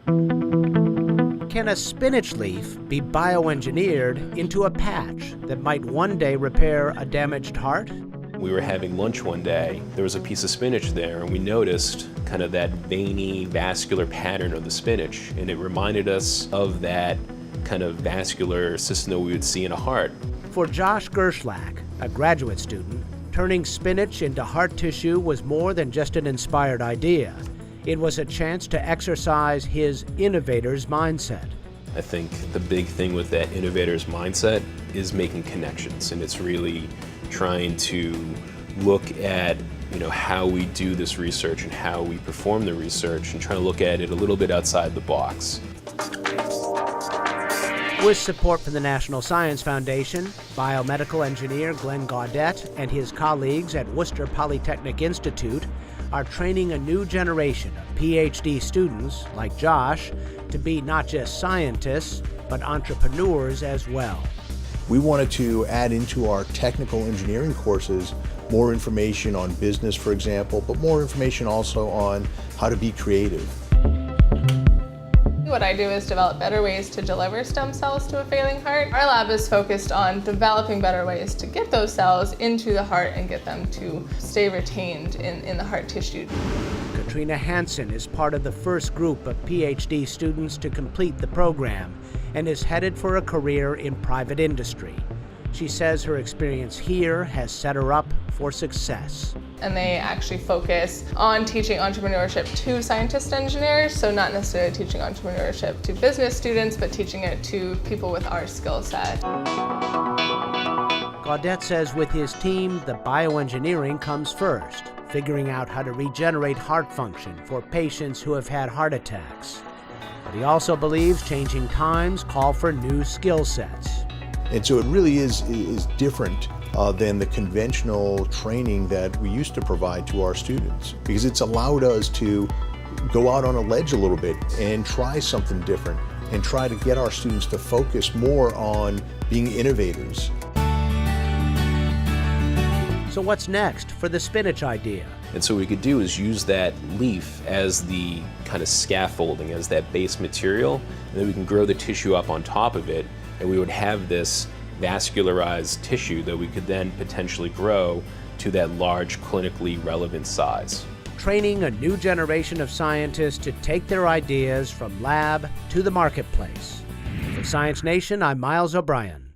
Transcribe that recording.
Can a spinach leaf be bioengineered into a patch that might one day repair a damaged heart? We were having lunch one day, there was a piece of spinach there, and we noticed kind of that veiny, vascular pattern of the spinach, and it reminded us of that kind of vascular system that we would see in a heart. For Josh Gershlak, a graduate student, turning spinach into heart tissue was more than just an inspired idea. It was a chance to exercise his innovator's mindset. I think the big thing with that innovator's mindset is making connections, and it's really trying to look at how we do this research and how we perform the research and trying to look at it a little bit outside the box. With support from the National Science Foundation, biomedical engineer Glenn Gaudette and his colleagues at Worcester Polytechnic Institute are training a new generation of PhD students, like Josh, to be not just scientists, but entrepreneurs as well. We wanted to add into our technical engineering courses more information on business, for example, but more information also on how to be creative. What I do is develop better ways to deliver stem cells to a failing heart. Our lab is focused on developing better ways to get those cells into the heart and get them to stay retained in the heart tissue. Katrina Hansen is part of the first group of PhD students to complete the program and is headed for a career in private industry. She says her experience here has set her up for success. And they actually focus on teaching entrepreneurship to scientist engineers, so not necessarily teaching entrepreneurship to business students, but teaching it to people with our skill set. Gaudette says with his team, the bioengineering comes first, figuring out how to regenerate heart function for patients who have had heart attacks. But he also believes changing times call for new skill sets. And so it really is different than the conventional training that we used to provide to our students, because it's allowed us to go out on a ledge a little bit and try something different and try to get our students to focus more on being innovators. So what's next for the spinach idea? And so what we could do is use that leaf as the kind of scaffolding, as that base material, and then we can grow the tissue up on top of it, and we would have this vascularized tissue that we could then potentially grow to that large clinically relevant size. Training a new generation of scientists to take their ideas from lab to the marketplace. For Science Nation, I'm Miles O'Brien.